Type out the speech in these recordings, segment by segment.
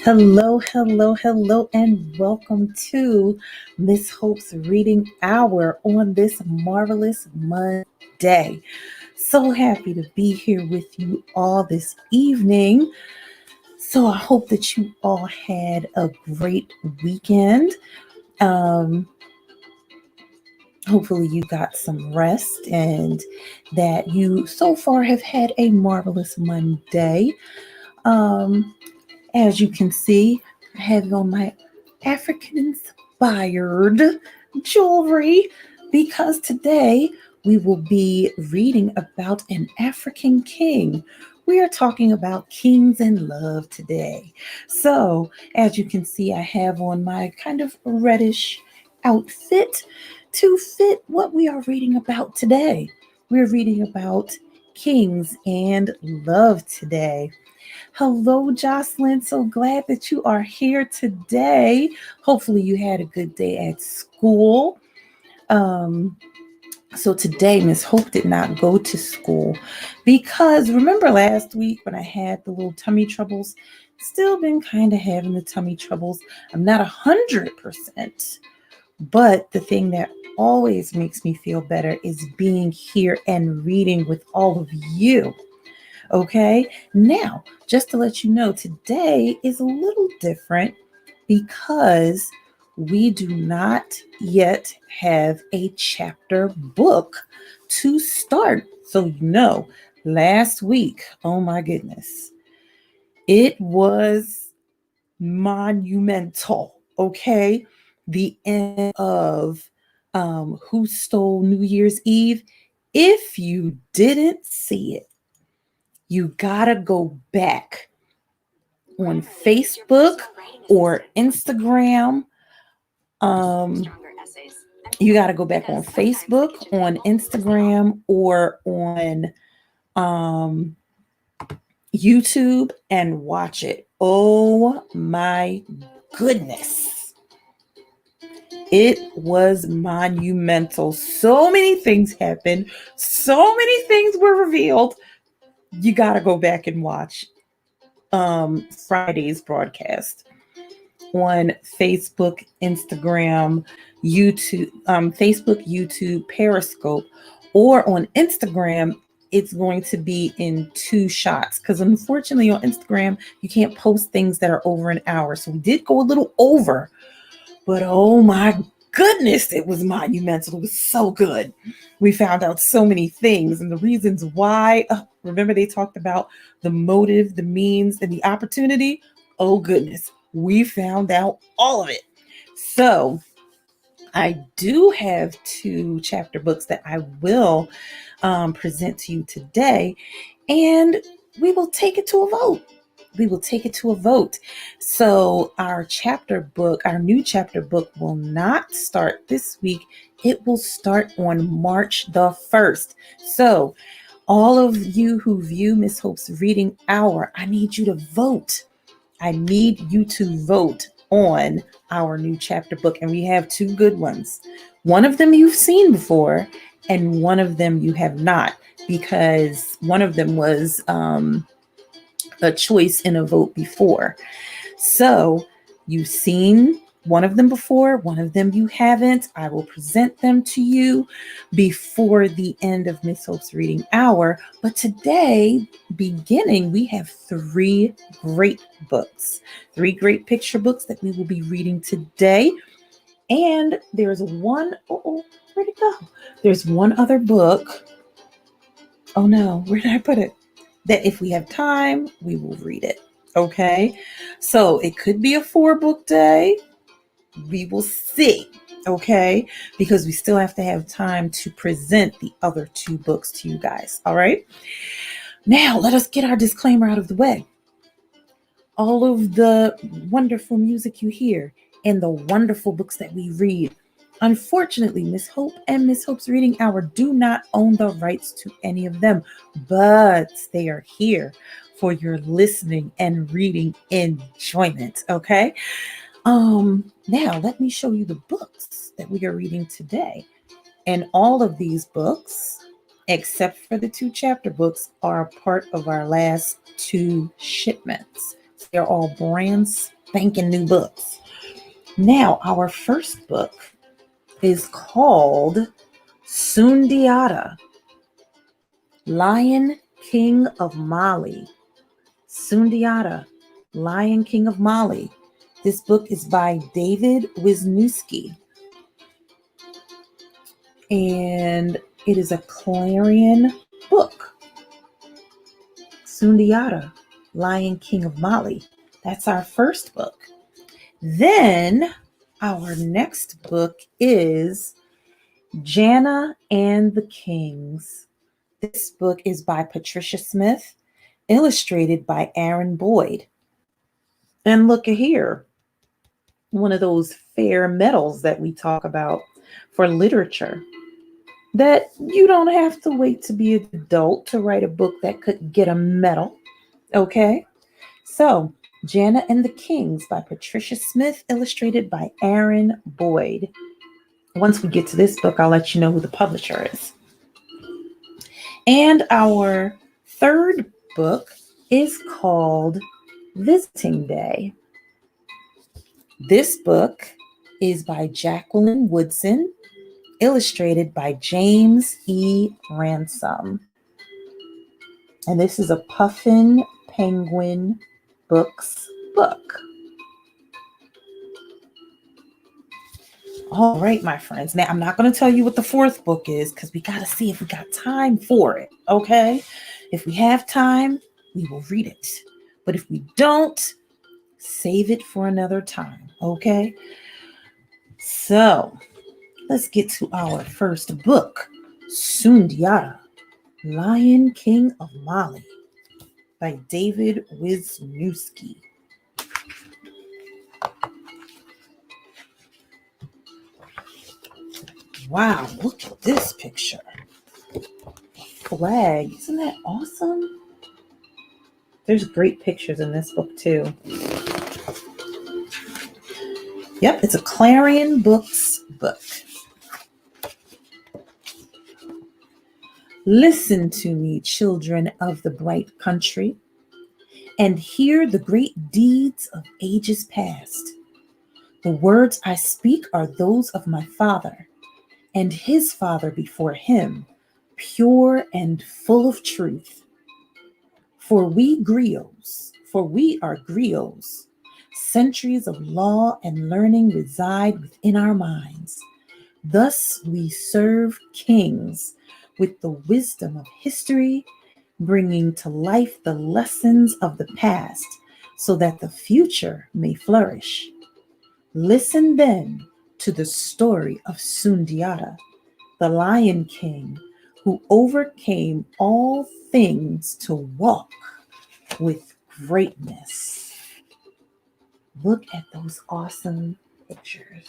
Hello, hello, hello, and welcome to Miss Hope's Reading Hour on this marvelous Monday. So happy to be here with you all this evening. So I hope that you all had a great weekend. Um, Hopefully you got some rest and that you so far have had a marvelous Monday. Um, As you can see, I have on my African inspired jewelry because today we will be reading about an African king. We are talking about kings in love today. So, as you can see, I have on my kind of reddish outfit to fit what we are reading about today. We're reading about kings and love today. Hello, Jocelyn. So glad that you are here today. Hopefully, you had a good day at school. Um, so today, Miss Hope did not go to school because remember last week when I had the little tummy troubles? Still been kind of having the tummy troubles. I'm not 100%, but the thing that always makes me feel better is being here and reading with all of you. Okay, now just to let you know, today is a little different because we do not yet have a chapter book to start. So, last week, oh my goodness, it was monumental. Okay, the end of Who Stole New Year's Eve. If you didn't see it, you gotta go back on Facebook or Instagram. Um, you gotta go back on Facebook, on Instagram, or on um, YouTube and watch it. Oh my goodness. It was monumental. So many things happened. So many things were revealed. You got to go back and watch Friday's broadcast on Facebook, Instagram, YouTube, Facebook, YouTube, Periscope, or on Instagram. It's going to be in two shots because unfortunately on Instagram you can't post things that are over an hour. So we did go a little over, but oh my goodness, it was monumental. It was so good. We found out so many things and the reasons why. Remember, they talked about the motive, the means, and the opportunity. Oh, goodness. We found out all of it. So, I do have two chapter books that I will present to you today, and we will take it to a vote. We will take it to a vote. So our chapter book, our new chapter book will not start this week. It will start on March the 1st. So all of you who view Miss Hope's Reading Hour, I need you to vote. I need you to vote on our new chapter book. And we have two good ones. One of them you've seen before, and one of them you have not, because one of them was a choice in a vote before. So you've seen one of them before, one of them you haven't. I will present them to you before the end of Miss Hope's Reading Hour. But today, beginning, we have three great books, three great picture books that we will be reading today. And there's one, where'd it go? There's one other book. Oh no, where did I put it? That if we have time, we will read it. Okay. So it could be a 4-book day. We will see. Okay. Because we still have to have time to present the other 2 books to you guys. All right. Now let us get our disclaimer out of the way. All of the wonderful music you hear and the wonderful books that we read, unfortunately, Miss Hope and Miss Hope's Reading Hour do not own the rights to any of them, but they are here for your listening and reading enjoyment. Okay. Now let me show you the books that we are reading today. And all of these books, except for the 2 chapter books, are a part of our last 2 shipments. They're all brand spanking new books. Now, our first book is called Sundiata, Lion King of Mali. Sundiata, Lion King of Mali. This book is by David Wisniewski, and it is a Clarion book. Sundiata, Lion King of Mali. That's our first book. Then our next book is Jana and the Kings. This book is by Patricia Smith, illustrated by Aaron Boyd. And look at here, one of those fair medals that we talk about for literature, that you don't have to wait to be an adult to write a book that could get a medal. Okay? So, Jana and the Kings by Patricia Smith, illustrated by Aaron Boyd. Once we get to this book, I'll let you know who the publisher is. And our third book is called Visiting Day. This book is by Jacqueline Woodson, illustrated by James E. Ransom. And this is a Puffin Penguin Books book. All right, my friends. Now, I'm not going to tell you what the fourth book is because we got to see if we got time for it, okay? If we have time, we will read it. But if we don't, save it for another time, okay? So, let's get to our first book, Sundiata, Lion King of Mali, by David Wisniewski. Wow, look at this picture. Flag, isn't that awesome? There's great pictures in this book too. Yep, it's a Clarion Books book. Listen to me, children of the bright country, and hear the great deeds of ages past. The words I speak are those of my father, and his father before him, pure and full of truth. For we are griots. Centuries of law and learning reside within our minds. Thus we serve kings with the wisdom of history, bringing to life the lessons of the past so that the future may flourish. Listen then to the story of Sundiata, the Lion King, who overcame all things to walk with greatness. Look at those awesome pictures.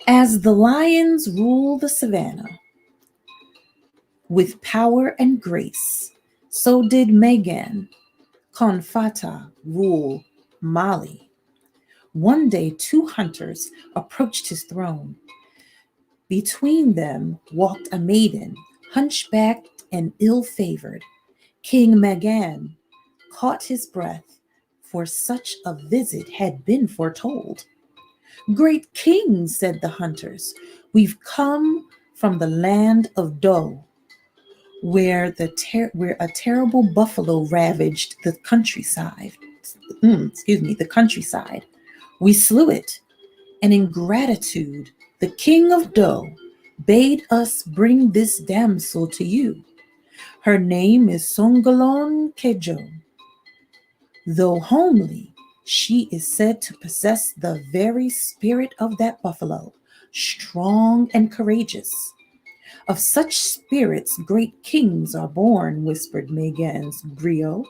As the lions rule the savannah with power and grace, so did Megan Konfata rule Mali. One day, two hunters approached his throne. Between them walked a maiden, hunchbacked and ill-favored. King Megan caught his breath, for such a visit had been foretold. Great king, said the hunters, we've come from the land of Do, where a terrible buffalo ravaged the countryside. The countryside. We slew it, and in gratitude, the king of Do bade us bring this damsel to you. Her name is Songolon Kejo. Though homely, she is said to possess the very spirit of that buffalo, strong and courageous. Of such spirits great kings are born, whispered Megan's griot.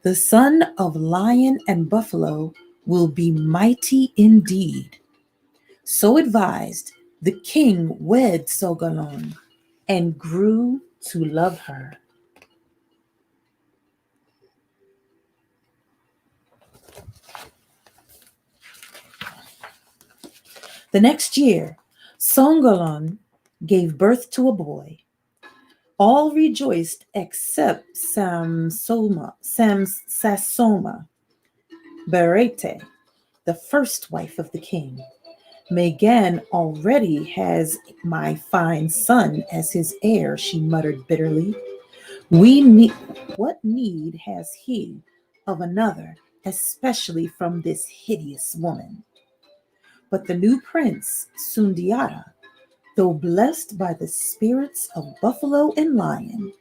The son of lion and buffalo will be mighty indeed. So advised, the king wed Songolon and grew to love her. The next year, Songolon gave birth to a boy. All rejoiced except Sasoma Berete, the first wife of the king. Megan already has my fine son as his heir, she muttered bitterly. We need What need has he of another, especially from this hideous woman? But the new prince, Sundiata, though blessed by the spirits of buffalo and lion,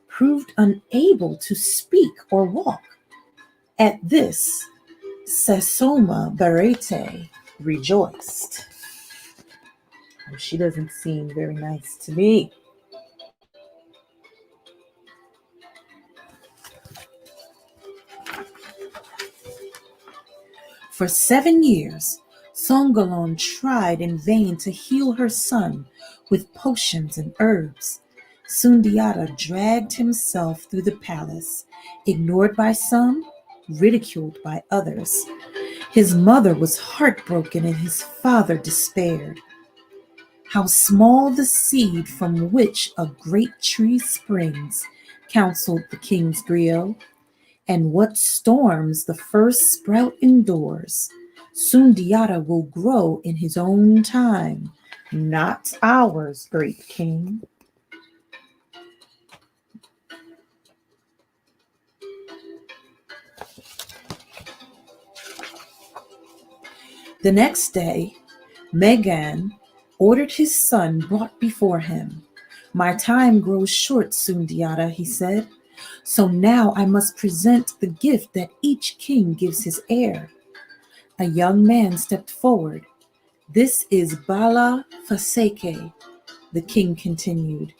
proved unable to speak or walk. At this, Sasoma Barete rejoiced. Oh, she doesn't seem very nice to me. For 7 years, Songalon tried in vain to heal her son with potions and herbs. Sundiata dragged himself through the palace, ignored by some, ridiculed by others. His mother was heartbroken and his father despaired. How small the seed from which a great tree springs, counseled the king's griot, and what storms the first sprout indoors. Sundiata will grow in his own time, not ours, great king. The next day, Megan ordered his son brought before him. My time grows short, Sundiata, he said. So now I must present the gift that each king gives his heir. A young man stepped forward. This is Bala Faseke, the king continued.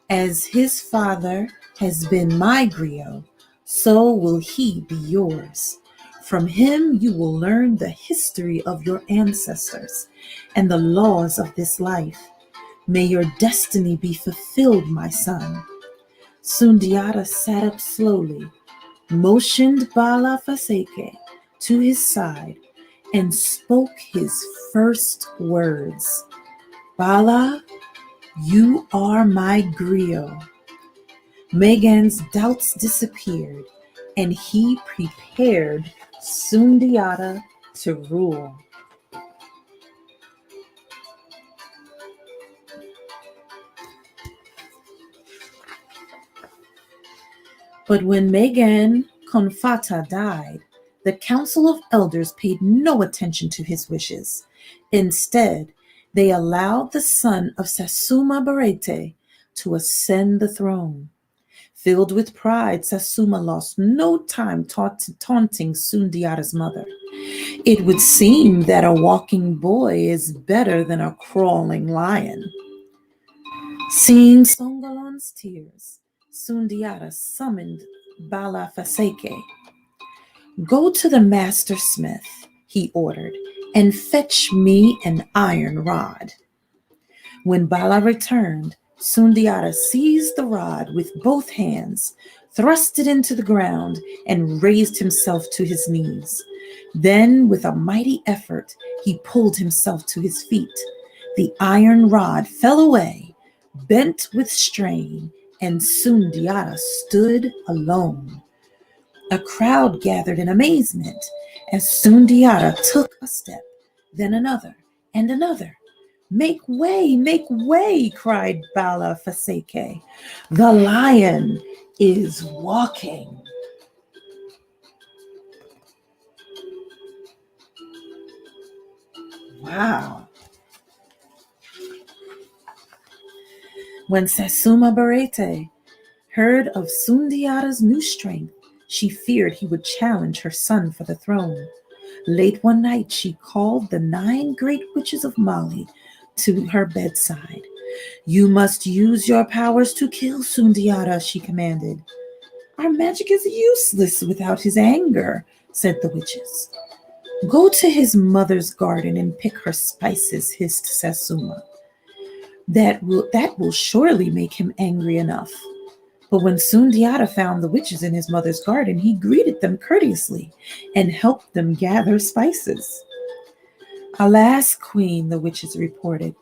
As his father has been my griot, so will he be yours. From him you will learn the history of your ancestors and the laws of this life. May your destiny be fulfilled, my son. Sundiata sat up slowly, motioned Bala Faseke to his side, and spoke his first words. Bala, you are my griot. Megan's doubts disappeared, and he prepared Sundiata to rule. But when Megan Konfata died, the Council of Elders paid no attention to his wishes. Instead, they allowed the son of Sasuma Barete to ascend the throne. Filled with pride, Sasuma lost no time taunting Sundiata's mother. It would seem that a walking boy is better than a crawling lion. Seeing Songalon's tears, Sundiata summoned Bala Faseke. Go to the master smith, he ordered, and fetch me an iron rod. When Bala returned, Sundiata seized the rod with both hands, thrust it into the ground, and raised himself to his knees. Then, with a mighty effort, he pulled himself to his feet. The iron rod fell away, bent with strain, and Sundiata stood alone. A crowd gathered in amazement as Sundiata took a step, then another, and another. Make way, cried Bala Faseke. The lion is walking. Wow. When Sasuma Barete heard of Sundiata's new strength, she feared he would challenge her son for the throne. Late one night, she called the 9 great witches of Mali to her bedside. You must use your powers to kill Sundiata, she commanded. Our magic is useless without his anger, said the witches. Go to his mother's garden and pick her spices, hissed Sasuma. That will surely make him angry enough. But when Sundiata found the witches in his mother's garden, he greeted them courteously and helped them gather spices. Alas, queen, the witches reported,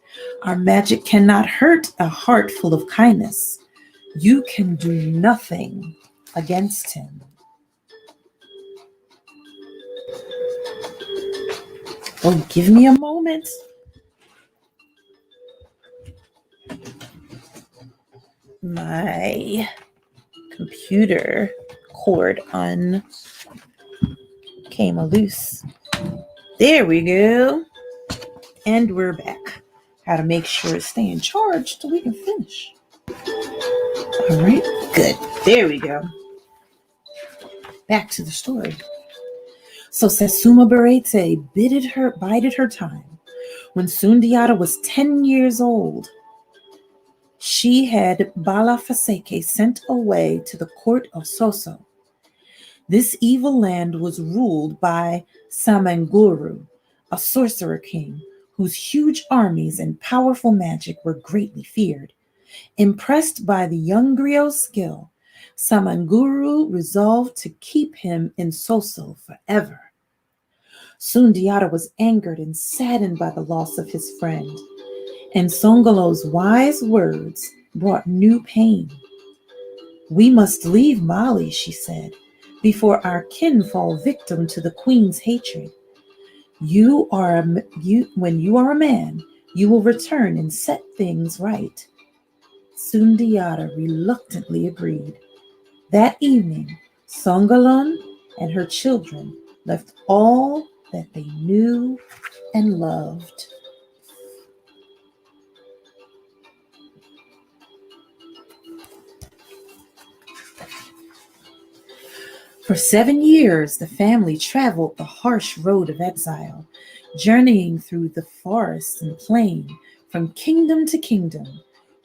our magic cannot hurt a heart full of kindness. You can do nothing against him. Oh, give me a moment. My computer cord came loose. There we go. And we're back. How to make sure it's staying charged so we can finish. All right, good. There we go. Back to the story. So Sasuma Barete bided her time. When Sundiata was 10 years old, she had Bala Faseke sent away to the court of Soso. This evil land was ruled by Samanguru, a sorcerer king whose huge armies and powerful magic were greatly feared. Impressed by the young griot's skill, Samanguru resolved to keep him in Soso forever. Sundiata was angered and saddened by the loss of his friend, and Songolo's wise words brought new pain. "We must leave Mali," she said, "before our kin fall victim to the queen's hatred. When you are a man, you will return and set things right." Sundiata reluctantly agreed. That evening, Songolon and her children left all that they knew and loved. For 7 years, the family traveled the harsh road of exile, journeying through the forests and plain from kingdom to kingdom.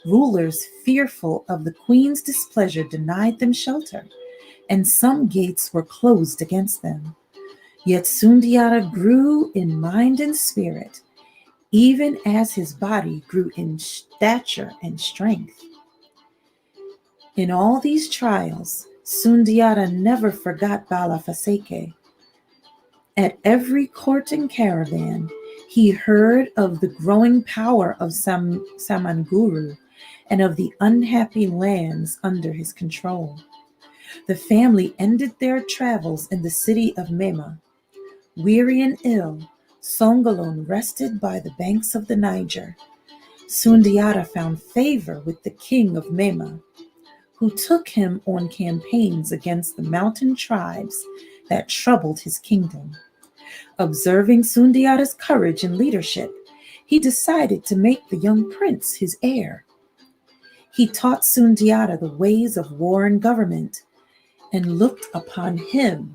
Rulers fearful of the queen's displeasure denied them shelter, and some gates were closed against them. Yet Sundiata grew in mind and spirit, even as his body grew in stature and strength. In all these trials, Sundiata never forgot Bala Faseke. At every court and caravan, he heard of the growing power of Samanguru and of the unhappy lands under his control. The family ended their travels in the city of Mema. Weary and ill, Songolon rested by the banks of the Niger. Sundiata found favor with the king of Mema, who took him on campaigns against the mountain tribes that troubled his kingdom. Observing Sundiata's courage and leadership, he decided to make the young prince his heir. He taught Sundiata the ways of war and government and looked upon him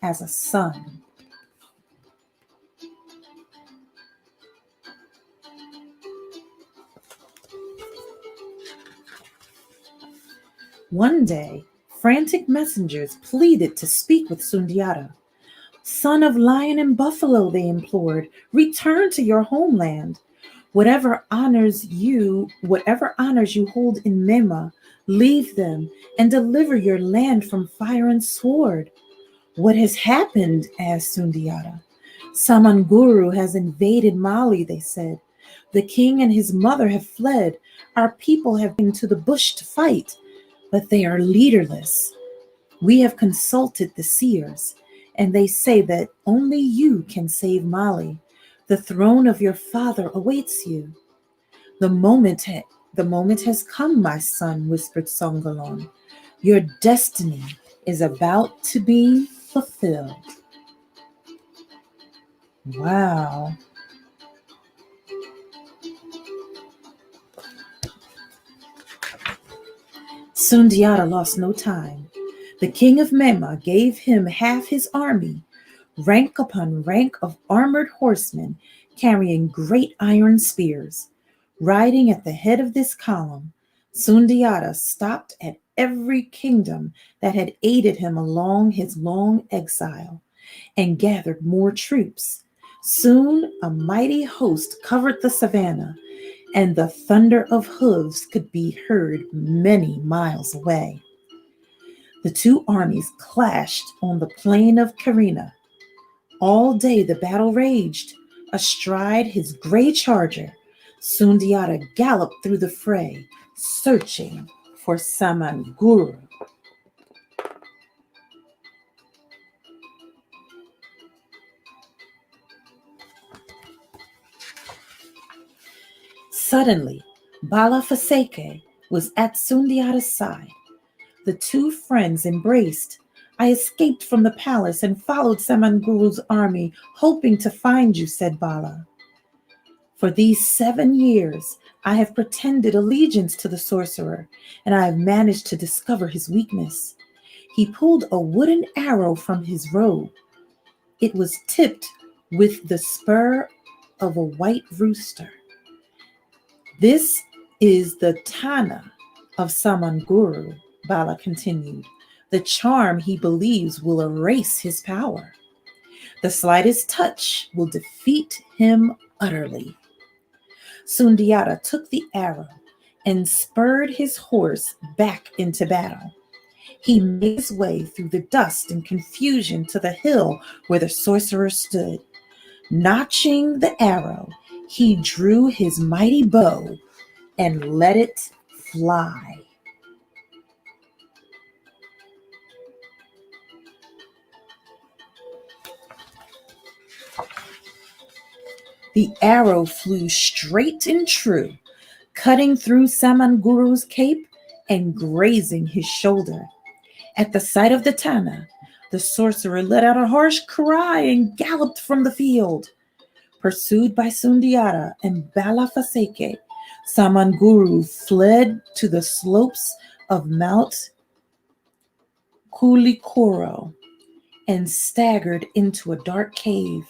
as a son. One day, frantic messengers pleaded to speak with Sundiata. "Son of lion and buffalo," they implored, "return to your homeland. Whatever honors you hold in Mema, leave them and deliver your land from fire and sword." "What has happened?" asked Sundiata. "Samanguru has invaded Mali," they said. "The king and his mother have fled. Our people have been to the bush to fight, but they are leaderless. We have consulted the seers, and they say that only you can save Mali. The throne of your father awaits you." The moment has come, my son," whispered Songolon. "Your destiny is about to be fulfilled." Wow. Sundiata lost no time. The king of Mema gave him half his army, rank upon rank of armored horsemen carrying great iron spears. Riding at the head of this column, Sundiata stopped at every kingdom that had aided him along his long exile and gathered more troops. Soon a mighty host covered the savannah, and the thunder of hooves could be heard many miles away. The two armies clashed on the plain of Karina. All day the battle raged. Astride his gray charger, Sundiata galloped through the fray, searching for Samanguru. Suddenly, Bala Faseke was at Sundiata's side. The two friends embraced. I escaped from the palace and followed Samanguru's army, hoping to find you, said Bala. For these 7 years, I have pretended allegiance to the sorcerer, and I have managed to discover his weakness. He pulled a wooden arrow from his robe. It was tipped with the spur of a white rooster. This is the Tana of Samanguru, Bala continued. The charm he believes will erase his power. The slightest touch will defeat him utterly. Sundiata took the arrow and spurred his horse back into battle. He made his way through the dust and confusion to the hill where the sorcerer stood. Notching the arrow, he drew his mighty bow and let it fly. The arrow flew straight and true, cutting through Samanguru's cape and grazing his shoulder. At the sight of the Tana, the sorcerer let out a harsh cry and galloped from the field. Pursued by Sundiata and Bala Faseke, Samanguru fled to the slopes of Mount Kulikoro and staggered into a dark cave.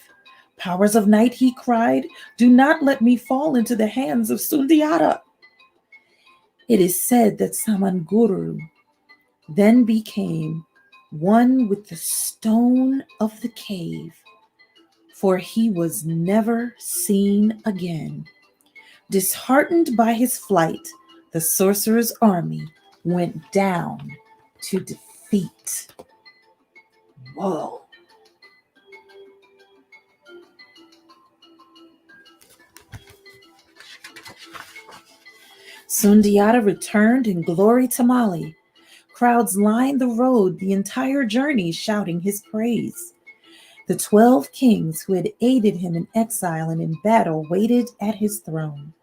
Powers of night, he cried, do not let me fall into the hands of Sundiata. It is said that Samanguru then became one with the stone of the cave, for he was never seen again. Disheartened by his flight, the sorcerer's army went down to defeat. Whoa. Sundiata returned in glory to Mali. Crowds lined the road the entire journey, shouting his praise. The 12 kings who had aided him in exile and in battle waited at his throne.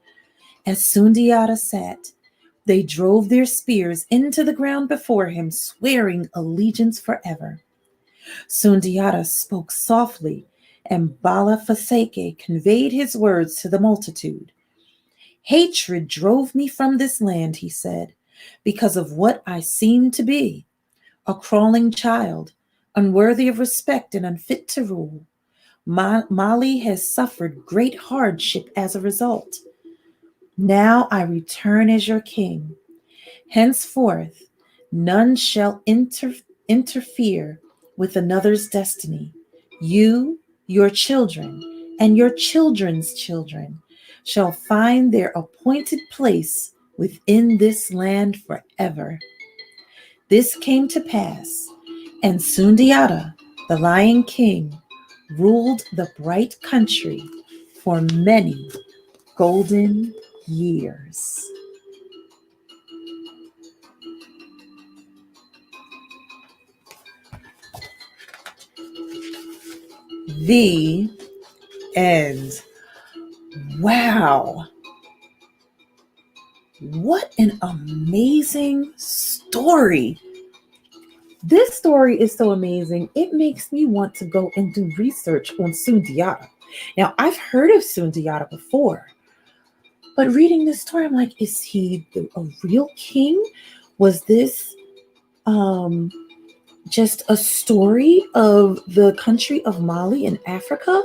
As Sundiata sat, they drove their spears into the ground before him, swearing allegiance forever. Sundiata spoke softly, and Bala Faseke conveyed his words to the multitude. Hatred drove me from this land, he said, because of what I seemed to be, a crawling child, unworthy of respect and unfit to rule. Mali has suffered great hardship as a result. Now I return as your king. Henceforth, none shall interfere with another's destiny. You, your children, and your children's children shall find their appointed place within this land forever. This came to pass, and Sundiata, the Lion King, ruled the bright country for many golden years. The end. Wow. What an amazing story. This story is so amazing. It makes me want to go and do research on Sundiata. Now, I've heard of Sundiata before, but reading this story, I'm like, is he a real king? Was this just a story of the country of Mali in Africa?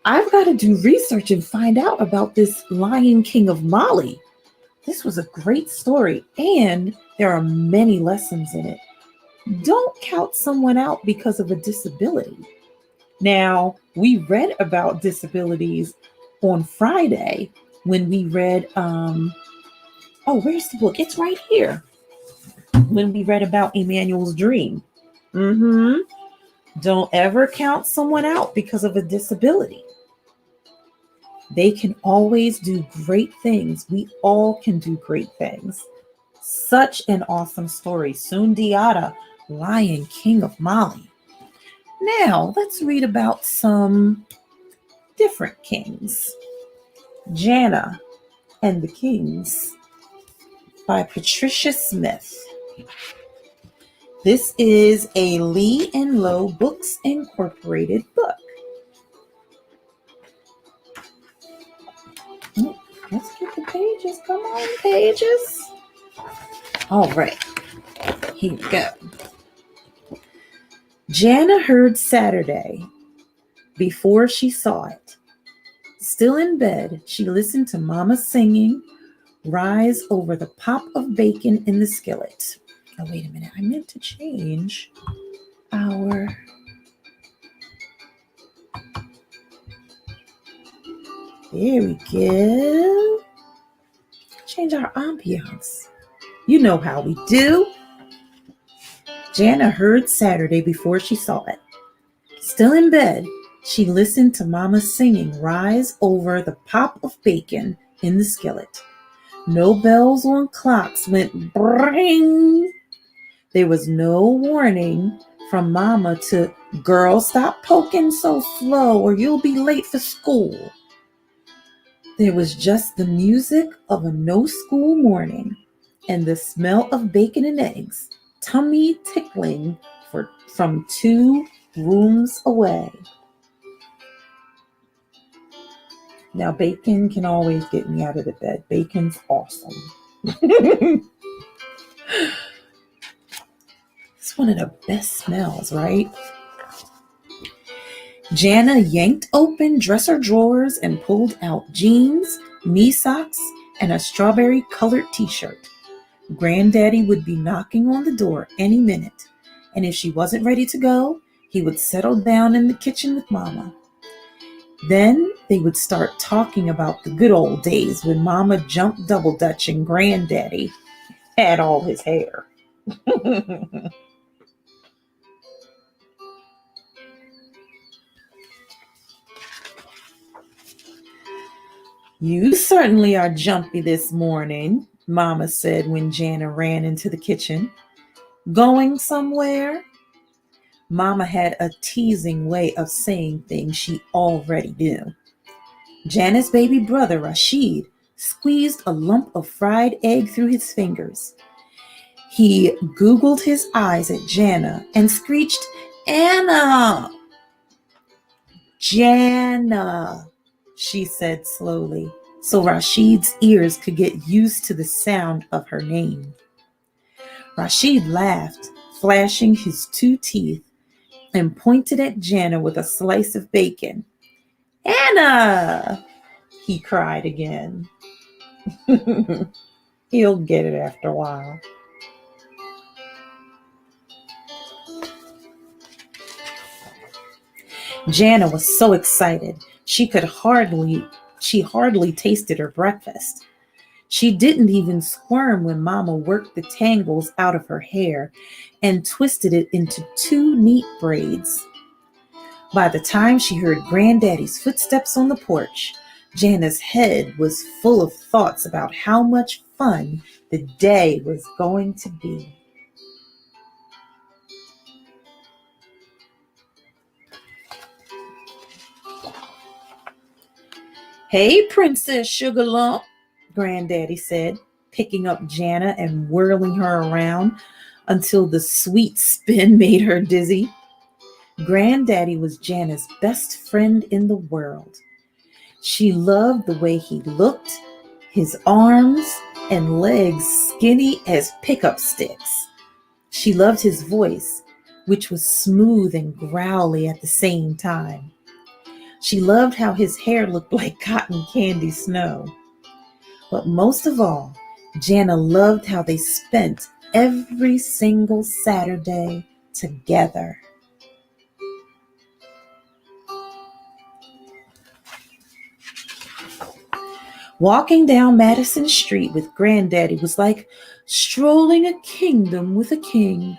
I've got to do research and find out about this Lion King of Mali. This was a great story, and there are many lessons in it. Don't count someone out because of a disability. Now, we read about disabilities on Friday when we read, where's the book? It's right here. When we read about Emmanuel's dream. Don't ever count someone out because of a disability. They can always do great things. We all can do great things. Such an awesome story. Sundiata, Lion King of Mali. Now, let's read about some different kings. Jana and the Kings by Patricia Smith. This is a Lee and Low Books Incorporated book. Let's get the pages. Come on, pages. All right. Here we go. Jana heard Saturday before she saw it. Still in bed, she listened to Mama singing, Rise over the pop of bacon in the skillet. Oh, wait a minute. I meant to change our... There we go. Change our ambiance. You know how we do. Jana heard Saturday before she saw it. Still in bed, she listened to Mama singing Rise over the pop of bacon in the skillet. No bells on clocks went bring. There was no warning from Mama to, girl, stop poking so slow or you'll be late for school. There was just the music of a no-school morning and the smell of bacon and eggs, tummy tickling from 2 rooms away. Now, bacon can always get me out of the bed. Bacon's awesome. It's one of the best smells, right? Jana yanked open dresser drawers and pulled out jeans, knee socks, and a strawberry-colored t-shirt. Granddaddy would be knocking on the door any minute, and if she wasn't ready to go, he would settle down in the kitchen with Mama. Then they would start talking about the good old days when Mama jumped double dutch and Granddaddy had all his hair. You certainly are jumpy this morning, Mama said when Jana ran into the kitchen. Going somewhere? Mama had a teasing way of saying things she already knew. Jana's baby brother, Rashid, squeezed a lump of fried egg through his fingers. He googled his eyes at Jana and screeched, Anna! Jana, she said slowly, so Rashid's ears could get used to the sound of her name. Rashid laughed, flashing his 2 teeth, and pointed at Jana with a slice of bacon. Anna! He cried again. He'll get it after a while. Jana was so excited, she hardly tasted her breakfast. She didn't even squirm when Mama worked the tangles out of her hair and twisted it into 2 neat braids. By the time she heard Granddaddy's footsteps on the porch, Jana's head was full of thoughts about how much fun the day was going to be. Hey, Princess Sugarlump, Granddaddy said, picking up Jana and whirling her around until the sweet spin made her dizzy. Granddaddy was Jana's best friend in the world. She loved the way he looked, his arms and legs skinny as pickup sticks. She loved his voice, which was smooth and growly at the same time. She loved how his hair looked like cotton candy snow. But most of all, Jana loved how they spent every single Saturday together. Walking down Madison Street with Granddaddy was like strolling a kingdom with a king.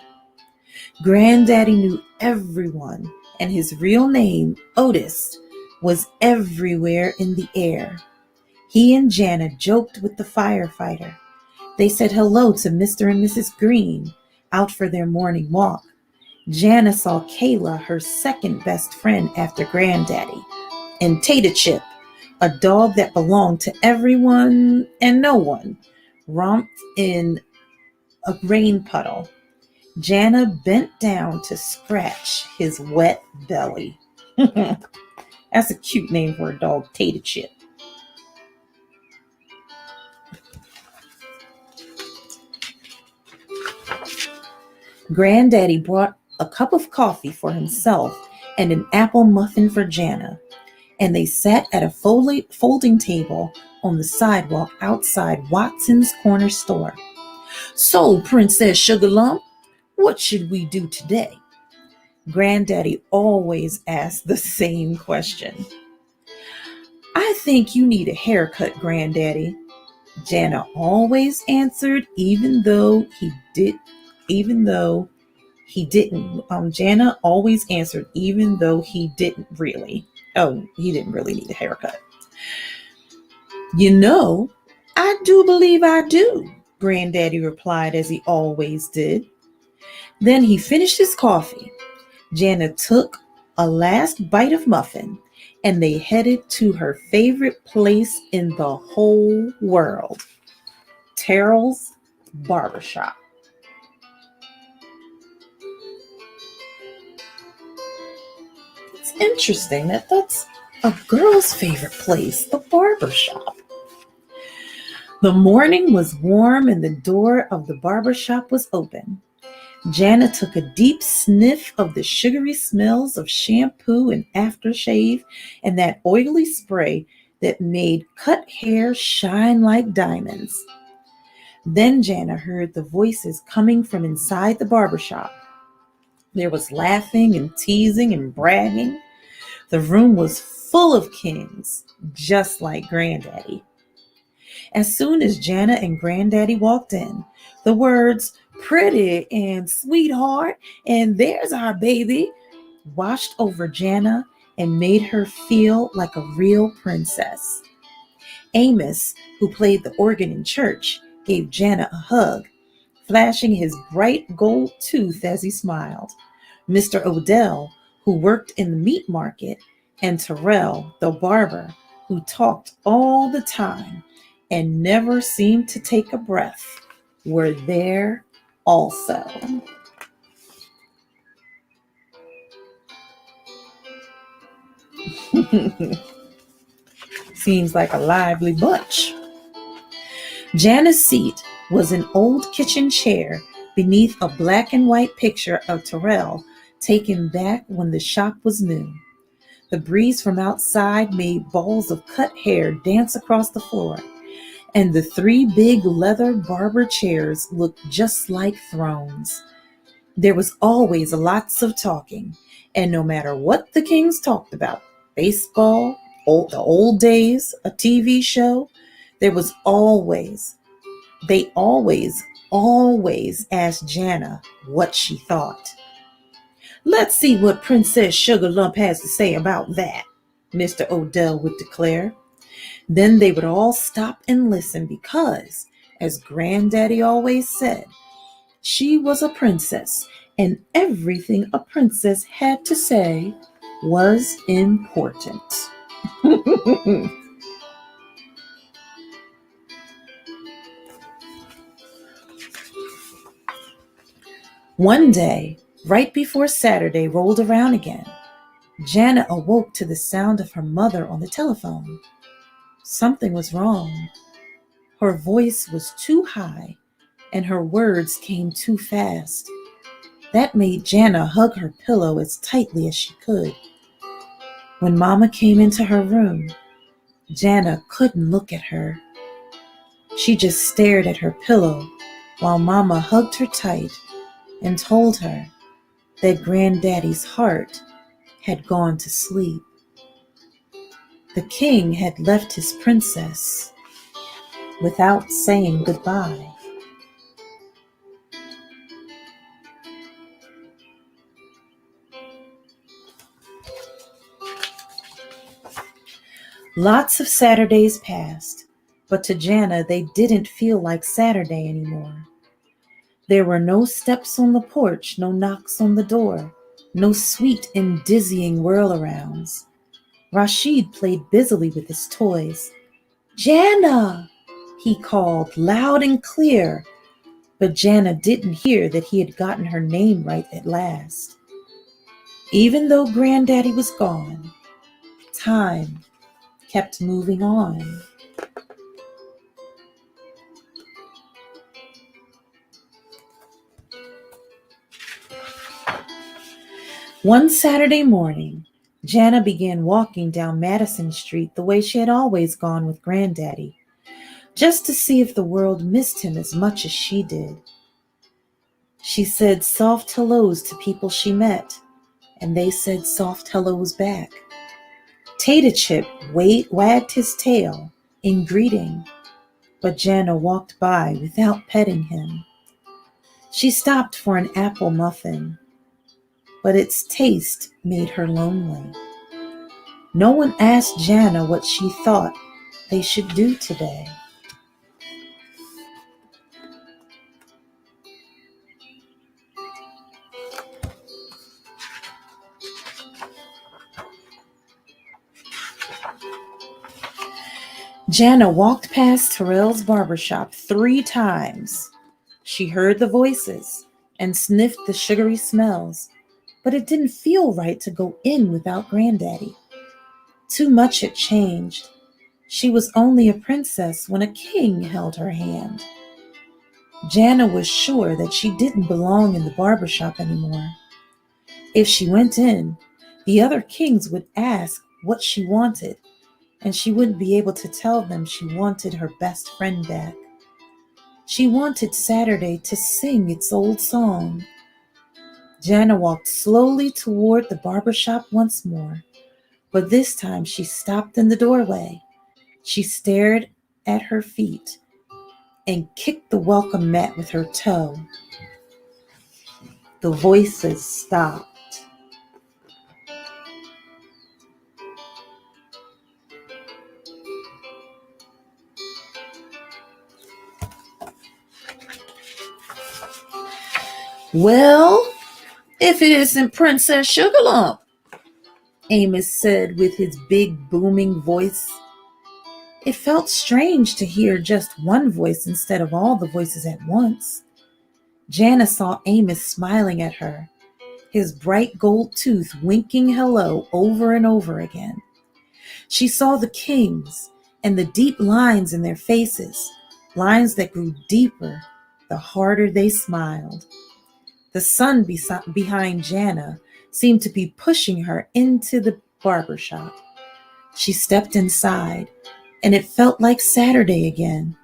Granddaddy knew everyone, and his real name, Otis, was everywhere in the air. He and Jana joked with the firefighter. They said hello to Mr. and Mrs. Green out for their morning walk. Jana saw Kayla, her second best friend after Granddaddy, and Tater Chip, a dog that belonged to everyone and no one, romped in a rain puddle. Jana bent down to scratch his wet belly. That's a cute name for a dog, Tater Chip. Granddaddy brought a cup of coffee for himself and an apple muffin for Jana, and they sat at a folding table on the sidewalk outside Watson's corner store. So, Princess Sugarlump, what should we do today? Granddaddy always asked the same question. I think you need a haircut, Granddaddy. Jana always answered, even though he didn't. Jana always answered, even though he didn't really. Oh, he didn't really need a haircut. You know, I do believe I do, Granddaddy replied as he always did. Then he finished his coffee. Jana took a last bite of muffin, and they headed to her favorite place in the whole world, Terrell's Barbershop. It's interesting that that's a girl's favorite place, the barbershop. The morning was warm and the door of the barbershop was open. Jana took a deep sniff of the sugary smells of shampoo and aftershave and that oily spray that made cut hair shine like diamonds. Then Jana heard the voices coming from inside the barbershop. There was laughing and teasing and bragging. The room was full of kings, just like Granddaddy. As soon as Jana and Granddaddy walked in, the words pretty and sweetheart and there's our baby washed over Jana and made her feel like a real princess. Amos, who played the organ in church, gave Jana a hug, flashing his bright gold tooth as he smiled. Mr. Odell, who worked in the meat market, and Terrell, the barber, who talked all the time and never seemed to take a breath, were there also. Seems like a lively bunch. Jana's seat was an old kitchen chair beneath a black and white picture of Terrell taken back when the shop was new. The breeze from outside made balls of cut hair dance across the floor, and the three big leather barber chairs looked just like thrones. There was always lots of talking, and no matter what the kings talked about, baseball, the old days, a TV show, they always asked Jana what she thought. Let's see what Princess Sugarlump has to say about that, Mr. Odell would declare. Then they would all stop and listen because, as Granddaddy always said, she was a princess, and everything a princess had to say was important. One day, right before Saturday rolled around again, Jana awoke to the sound of her mother on the telephone. Something was wrong. Her voice was too high, and her words came too fast. That made Jana hug her pillow as tightly as she could. When Mama came into her room, Jana couldn't look at her. She just stared at her pillow while Mama hugged her tight and told her that Granddaddy's heart had gone to sleep. The king had left his princess without saying goodbye. Lots of Saturdays passed. But to Jana, they didn't feel like Saturday anymore. There were no steps on the porch, no knocks on the door, no sweet and dizzying whirl-arounds. Rashid played busily with his toys. "Jana!" he called loud and clear, but Jana didn't hear that he had gotten her name right at last. Even though Granddaddy was gone, time kept moving on. One Saturday morning, Jana began walking down Madison Street the way she had always gone with Granddaddy, just to see if the world missed him as much as she did. She said soft hellos to people she met, and they said soft hellos back. Tater Chip wagged his tail in greeting, but Jana walked by without petting him. She stopped for an apple muffin, but its taste made her lonely. No one asked Jana what she thought they should do today. Jana walked past Terrell's barbershop 3 times. She heard the voices and sniffed the sugary smells, but it didn't feel right to go in without Granddaddy. Too much had changed. She was only a princess when a king held her hand. Jana was sure that she didn't belong in the barbershop anymore. If she went in, the other kings would ask what she wanted, and she wouldn't be able to tell them she wanted her best friend back. She wanted Saturday to sing its old song. Jana walked slowly toward the barbershop once more, but this time she stopped in the doorway. She stared at her feet and kicked the welcome mat with her toe. The voices stopped. "Well, if it isn't Princess Sugarlump," Amos said with his big booming voice. It felt strange to hear just one voice instead of all the voices at once. Jana saw Amos smiling at her, his bright gold tooth winking hello over and over again. She saw the kings and the deep lines in their faces, lines that grew deeper the harder they smiled. The sun behind Jana seemed to be pushing her into the barbershop. She stepped inside, and it felt like Saturday again.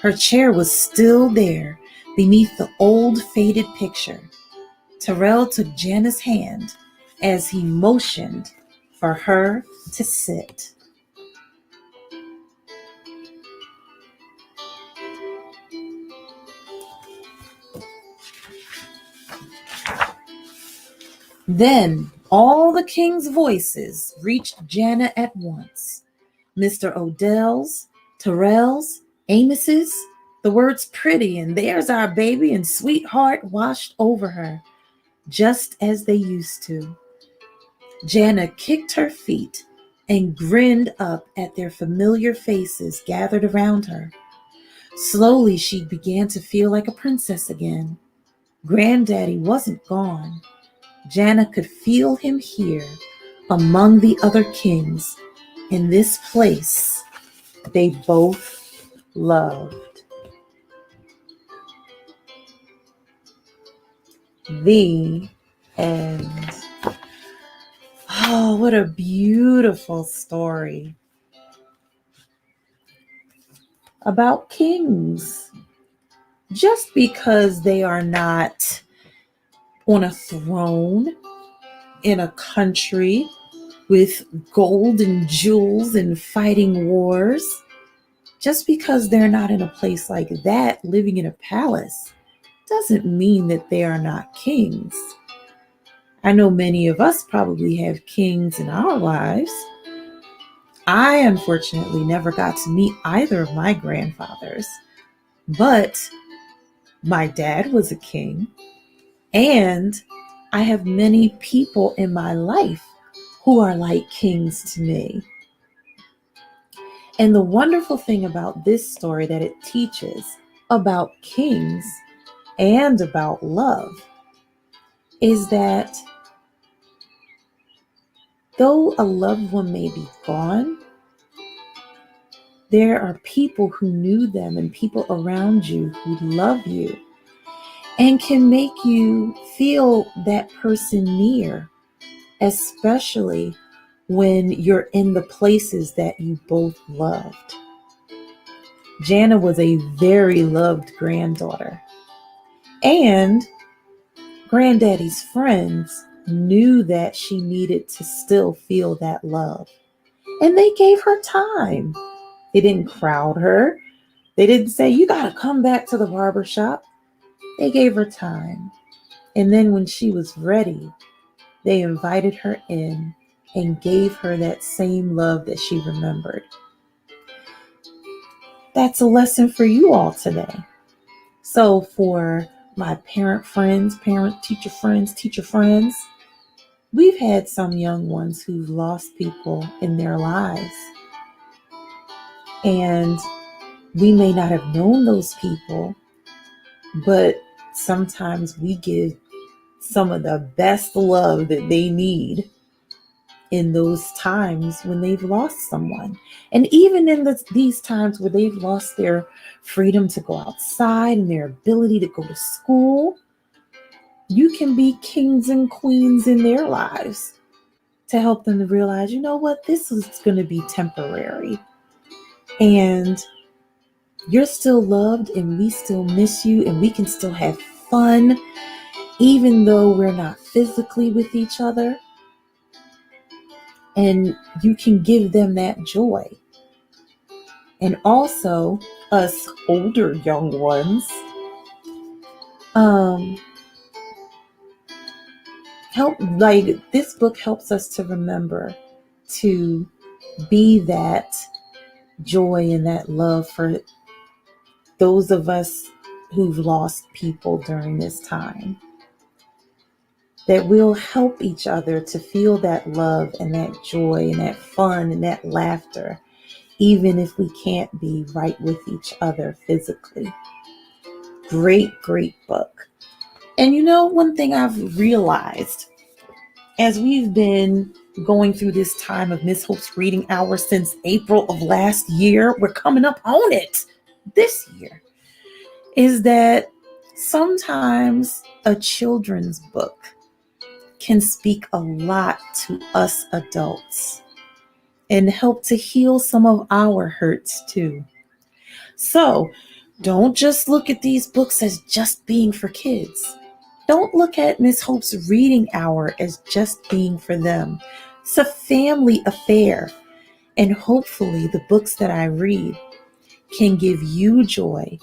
Her chair was still there beneath the old faded picture. Terrell took Jana's hand as he motioned for her to sit. Then all the king's voices reached Jana at once. Mr. Odell's, Terrell's, Amos's, the words pretty and there's our baby and sweetheart washed over her, just as they used to. Jana kicked her feet and grinned up at their familiar faces gathered around her. Slowly, she began to feel like a princess again. Granddaddy wasn't gone. Jana could feel him here among the other kings in this place they both loved. The end. Oh, what a beautiful story about kings. Just because they are not on a throne in a country with gold and jewels and fighting wars, just because they're not in a place like that, living in a palace, doesn't mean that they are not kings. I know many of us probably have kings in our lives. I unfortunately never got to meet either of my grandfathers, but my dad was a king, and I have many people in my life who are like kings to me. And the wonderful thing about this story that it teaches about kings and about love is that though a loved one may be gone, there are people who knew them and people around you who love you and can make you feel that person near, especially when you're in the places that you both loved. Jana was a very loved granddaughter, and Granddaddy's friends knew that she needed to still feel that love, and they gave her time. They didn't crowd her. They didn't say, "You got to come back to the barber shop." They gave her time. And then when she was ready, they invited her in and gave her that same love that she remembered. That's a lesson for you all today. So for my parent friends, teacher friends, we've had some young ones who've lost people in their lives. And we may not have known those people, but sometimes we give some of the best love that they need in those times when they've lost someone. And even in these times where they've lost their freedom to go outside and their ability to go to school, you can be kings and queens in their lives to help them to realize, you know what, this is going to be temporary. And you're still loved and we still miss you and we can still have fun even though we're not physically with each other. And you can give them that joy. And also, us older young ones, this book helps us to remember to be that joy and that love for those of us who've lost people during this time. That we'll help each other to feel that love and that joy and that fun and that laughter, even if we can't be right with each other physically. Great, great book. And you know, one thing I've realized as we've been going through this time of Miss Hope's Reading Hour since April of last year, we're coming up on it this year, is that sometimes a children's book can speak a lot to us adults and help to heal some of our hurts too. So don't just look at these books as just being for kids. Don't look at Miss Hope's Reading Hour as just being for them. It's a family affair. And hopefully the books that I read can give you joy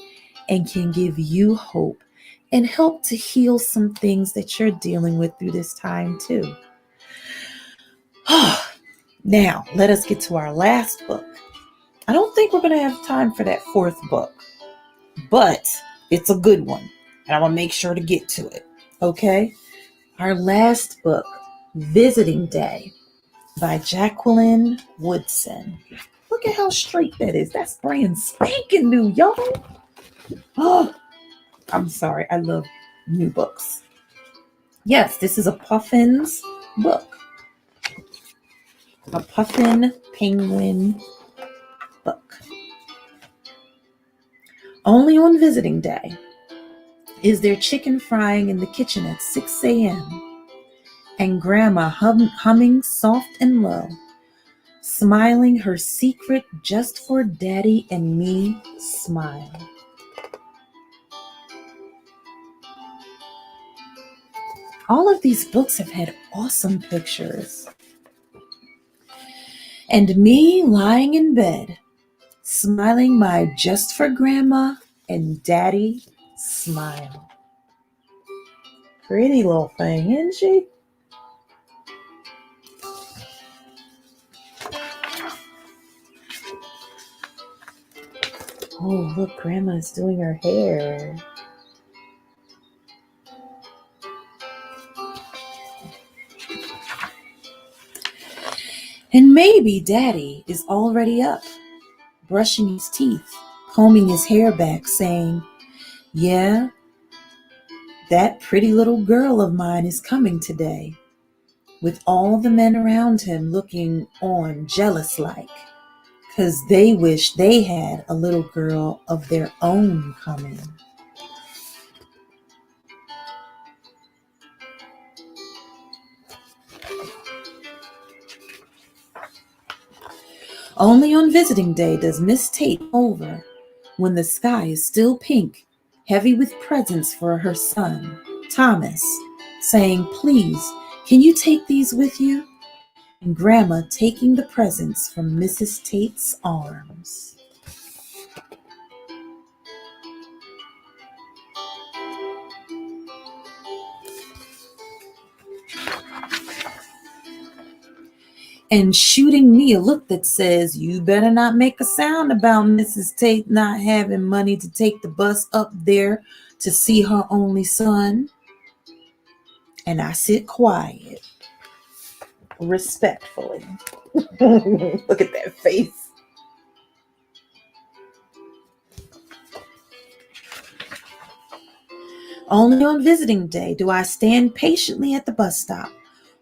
and can give you hope and help to heal some things that you're dealing with through this time too. Now, let us get to our last book. I don't think we're going to have time for that fourth book, but it's a good one, and I'm going to make sure to get to it, okay? Our last book, Visiting Day by Jacqueline Woodson. Look at how straight that is. That's brand spanking new, y'all. Oh, I'm sorry. I love new books. Yes, this is a Puffins book. A Puffin Penguin book. Only on visiting day is there chicken frying in the kitchen at 6 a.m. and Grandma humming soft and low, smiling her secret just for Daddy and me smile. All of these books have had awesome pictures. And me lying in bed, smiling my just for Grandma and Daddy smile. Pretty little thing, isn't she? Oh, look, Grandma's doing her hair. And maybe Daddy is already up, brushing his teeth, combing his hair back, saying, "Yeah, that pretty little girl of mine is coming today," with all the men around him looking on jealous like, 'cause they wish they had a little girl of their own coming. Only on visiting day does Miss Tate come over, when the sky is still pink, heavy with presents for her son, Thomas, saying, "Please, can you take these with you?" And Grandma taking the presents from Mrs. Tate's arms. And shooting me a look that says, "You better not make a sound about Mrs. Tate not having money to take the bus up there to see her only son." And I sit quiet, respectfully. Look at that face. Only on visiting day do I stand patiently at the bus stop,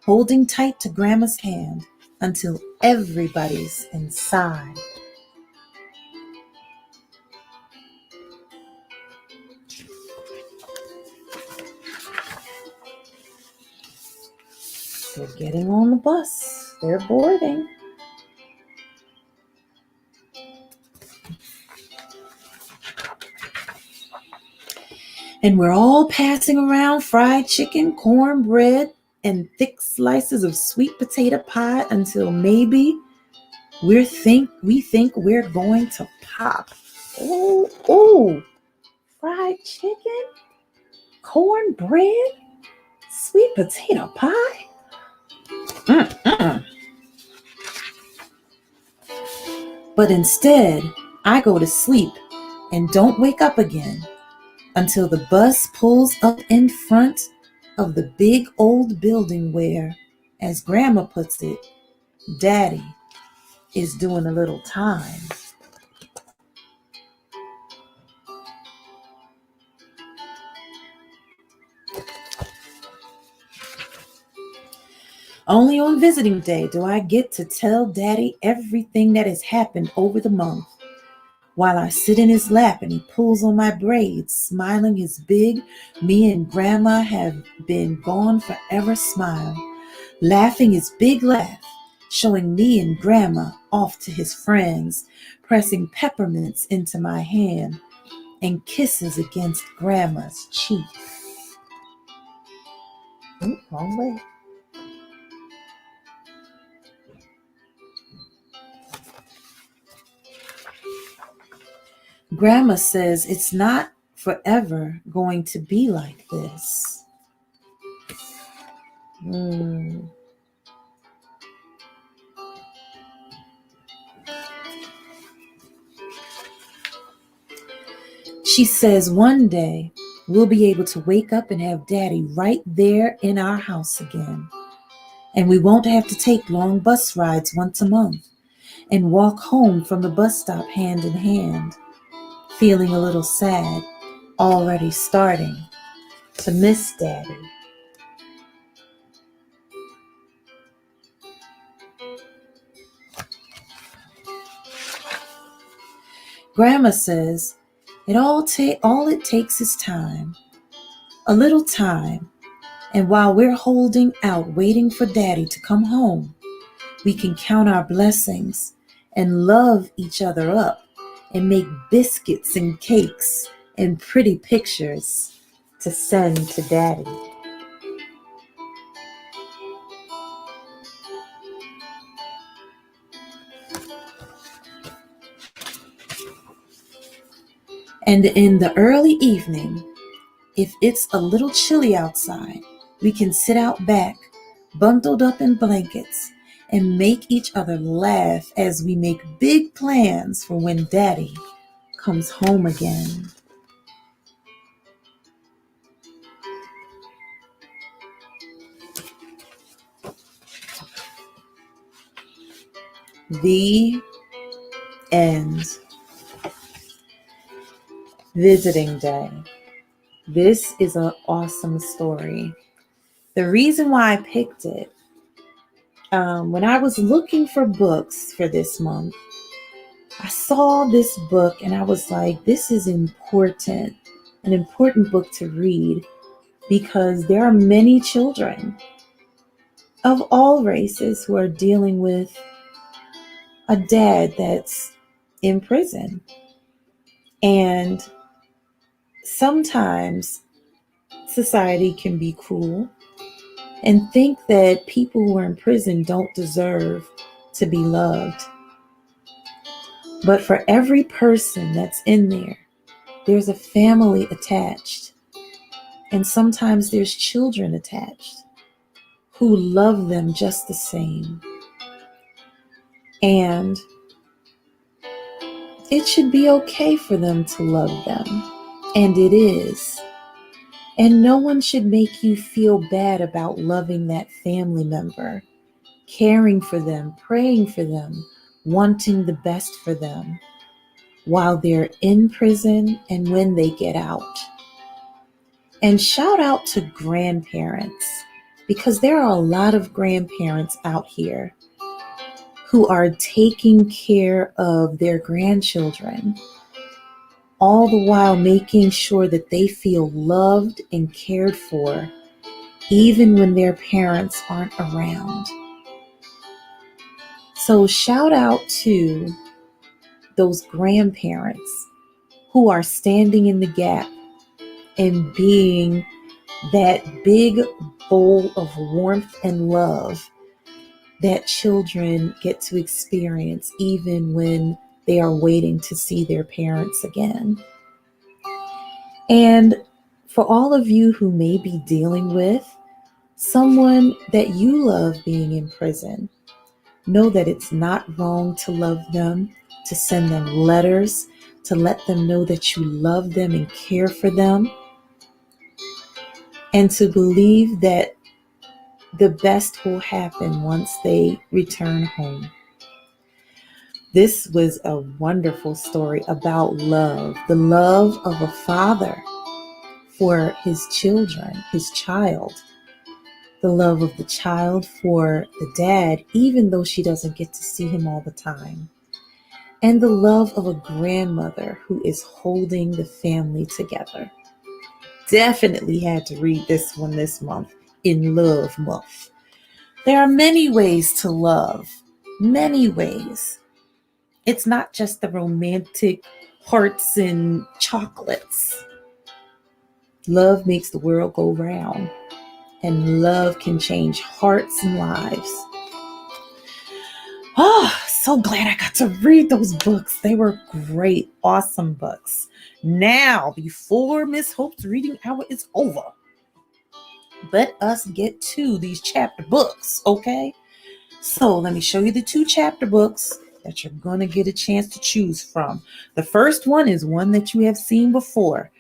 holding tight to Grandma's hand until everybody's inside. They're getting on the bus. They're boarding. And we're all passing around fried chicken, cornbread, and thick slices of sweet potato pie until maybe we think we're going to pop. Oh, fried chicken, cornbread, sweet potato pie. But instead, I go to sleep and don't wake up again until the bus pulls up in front of the big old building where, as Grandma puts it, Daddy is doing a little time. Only on visiting day do I get to tell Daddy everything that has happened over the month, while I sit in his lap and he pulls on my braids, smiling his big "me and Grandma have been gone forever" smile, laughing his big laugh, showing me and Grandma off to his friends, pressing peppermints into my hand and kisses against Grandma's cheek. Wrong way. Grandma says it's not forever going to be like this. She says one day we'll be able to wake up and have Daddy right there in our house again. And we won't have to take long bus rides once a month and walk home from the bus stop hand in hand, feeling a little sad, already starting to miss Daddy. Grandma says all it takes is time, a little time, and while we're holding out waiting for Daddy to come home, we can count our blessings and love each other up and make biscuits and cakes and pretty pictures to send to Daddy. And in the early evening, if it's a little chilly outside, we can sit out back, bundled up in blankets, and make each other laugh as we make big plans for when Daddy comes home again. The end. Visiting Day. This is an awesome story. The reason why I picked it, when I was looking for books for this month, I saw this book and I was like, this is important, an important book to read, because there are many children of all races who are dealing with a dad that's in prison. And sometimes society can be cruel and think that people who are in prison don't deserve to be loved. But for every person that's in there, there's a family attached. And sometimes there's children attached who love them just the same. And it should be okay for them to love them. And it is. And no one should make you feel bad about loving that family member, caring for them, praying for them, wanting the best for them while they're in prison and when they get out. And shout out to grandparents, because there are a lot of grandparents out here who are taking care of their grandchildren, all the while making sure that they feel loved and cared for, even when their parents aren't around. So shout out to those grandparents who are standing in the gap and being that big bowl of warmth and love that children get to experience even when they are waiting to see their parents again. And for all of you who may be dealing with someone that you love being in prison, know that it's not wrong to love them, to send them letters, to let them know that you love them and care for them, and to believe that the best will happen once they return home. This was a wonderful story about love, the love of a father for his children, his child, the love of the child for the dad, even though she doesn't get to see him all the time, and the love of a grandmother who is holding the family together. Definitely had to read this one this month, in Love Month. There are many ways to love, many ways. It's not just the romantic hearts and chocolates. Love makes the world go round, and love can change hearts and lives. Oh, so glad I got to read those books. They were great, awesome books. Now, before Miss Hope's reading hour is over, let us get to these chapter books, okay? So let me show you the 2 chapter books that you're going to get a chance to choose from. The first one is one that you have seen before.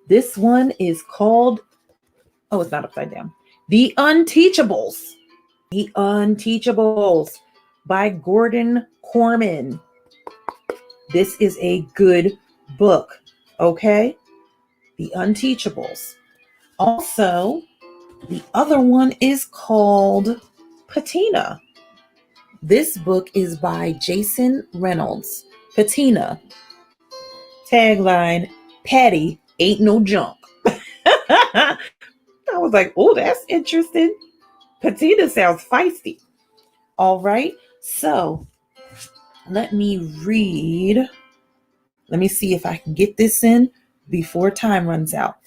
This one is called, it's not upside down, The Unteachables. The Unteachables by Gordon Korman. This is a good book, okay? The Unteachables. Also, the other one is called Patina. This book is by Jason Reynolds. Patina. Tagline, Patty ain't no junk. I was like, oh, that's interesting. Patina sounds feisty. All right. So let me read. Let me see if I can get this in before time runs out.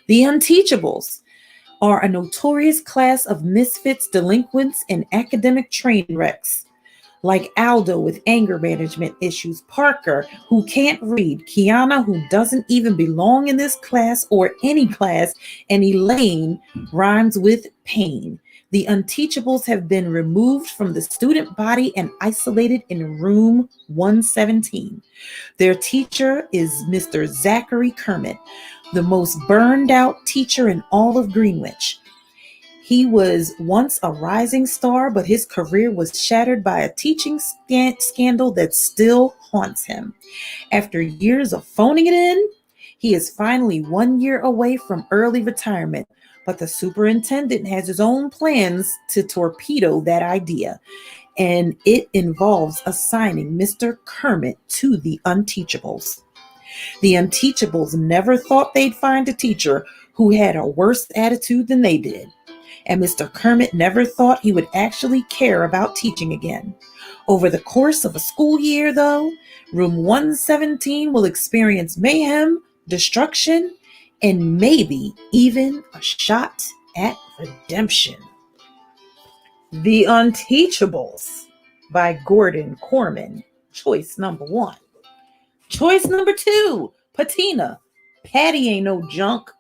The Unteachables are a notorious class of misfits, delinquents, and academic train wrecks. Like Aldo with anger management issues, Parker, who can't read, Kiana, who doesn't even belong in this class or any class, and Elaine rhymes with pain. The Unteachables have been removed from the student body and isolated in room 117. Their teacher is Mr. Zachary Kermit, the most burned out teacher in all of Greenwich. He was once a rising star, but his career was shattered by a teaching scandal that still haunts him. After years of phoning it in, he is finally 1 year away from early retirement, but the superintendent has his own plans to torpedo that idea, and it involves assigning Mr. Kermit to the Unteachables. The Unteachables never thought they'd find a teacher who had a worse attitude than they did, and Mr. Kermit never thought he would actually care about teaching again. Over the course of a school year, though, room 117 will experience mayhem, destruction, and maybe even a shot at redemption. The Unteachables by Gordon Corman, choice number 1. Choice number 2, Patina, Patty Ain't No Junk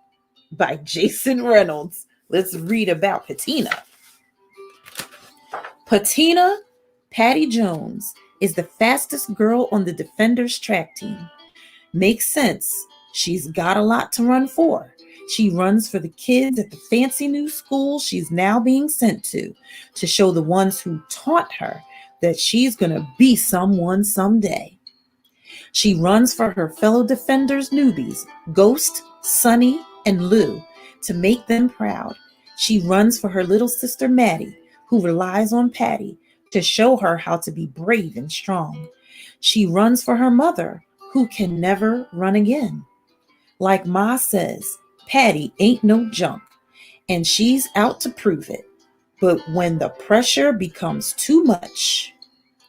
by Jason Reynolds. Let's read about Patina. Patina, Patty Jones, is the fastest girl on the Defenders track team. Makes sense. She's got a lot to run for. She runs for the kids at the fancy new school she's now being sent to show the ones who taunt her that she's going to be someone someday. She runs for her fellow Defenders newbies, Ghost, Sunny, and Lou, to make them proud. She runs for her little sister Maddie, who relies on Patty to show her how to be brave and strong. She runs for her mother, who can never run again. Like Ma says, Patty ain't no junk, and she's out to prove it. But when the pressure becomes too much,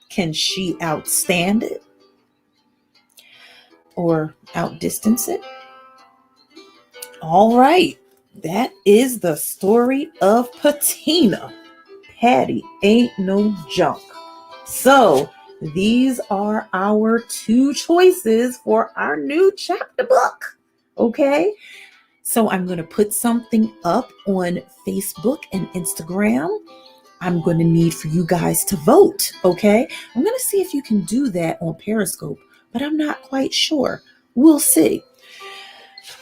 can she outstand it? Or outdistance it? All right, that is the story of Patina. Patty ain't no junk. So these are our 2 choices for our new chapter book. Okay, so I'm going to put something up on Facebook and Instagram. I'm going to need for you guys to vote. Okay, I'm going to see if you can do that on Periscope, but I'm not quite sure. We'll see.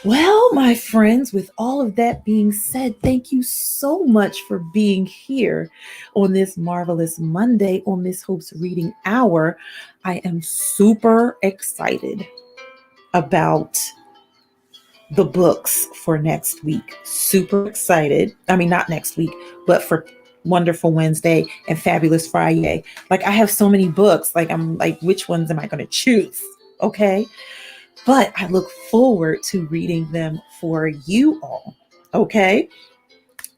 Well, my friends, with all of that being said, thank you so much for being here on this marvelous Monday on Miss Hope's Reading Hour. I am super excited about the books for next week. Super excited. I mean, not next week, but for Wonderful Wednesday and Fabulous Friday. Like, I have so many books. Like, I'm like, which ones am I going to choose? Okay. But I look forward to reading them for you all. Okay.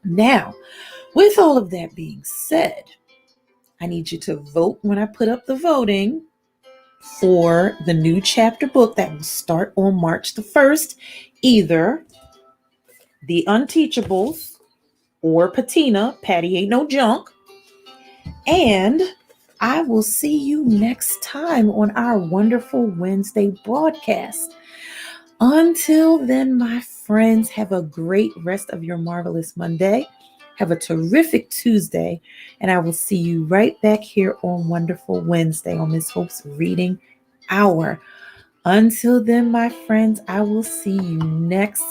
Now, with all of that being said, I need you to vote when I put up the voting for the new chapter book that will start on March the 1st, either The Unteachables or Patina, Patty Ain't No Junk. And I will see you next time on our Wonderful Wednesday broadcast. Until then, my friends, have a great rest of your marvelous Monday. Have a terrific Tuesday. And I will see you right back here on Wonderful Wednesday on Miss Hope's Reading Hour. Until then, my friends, I will see you next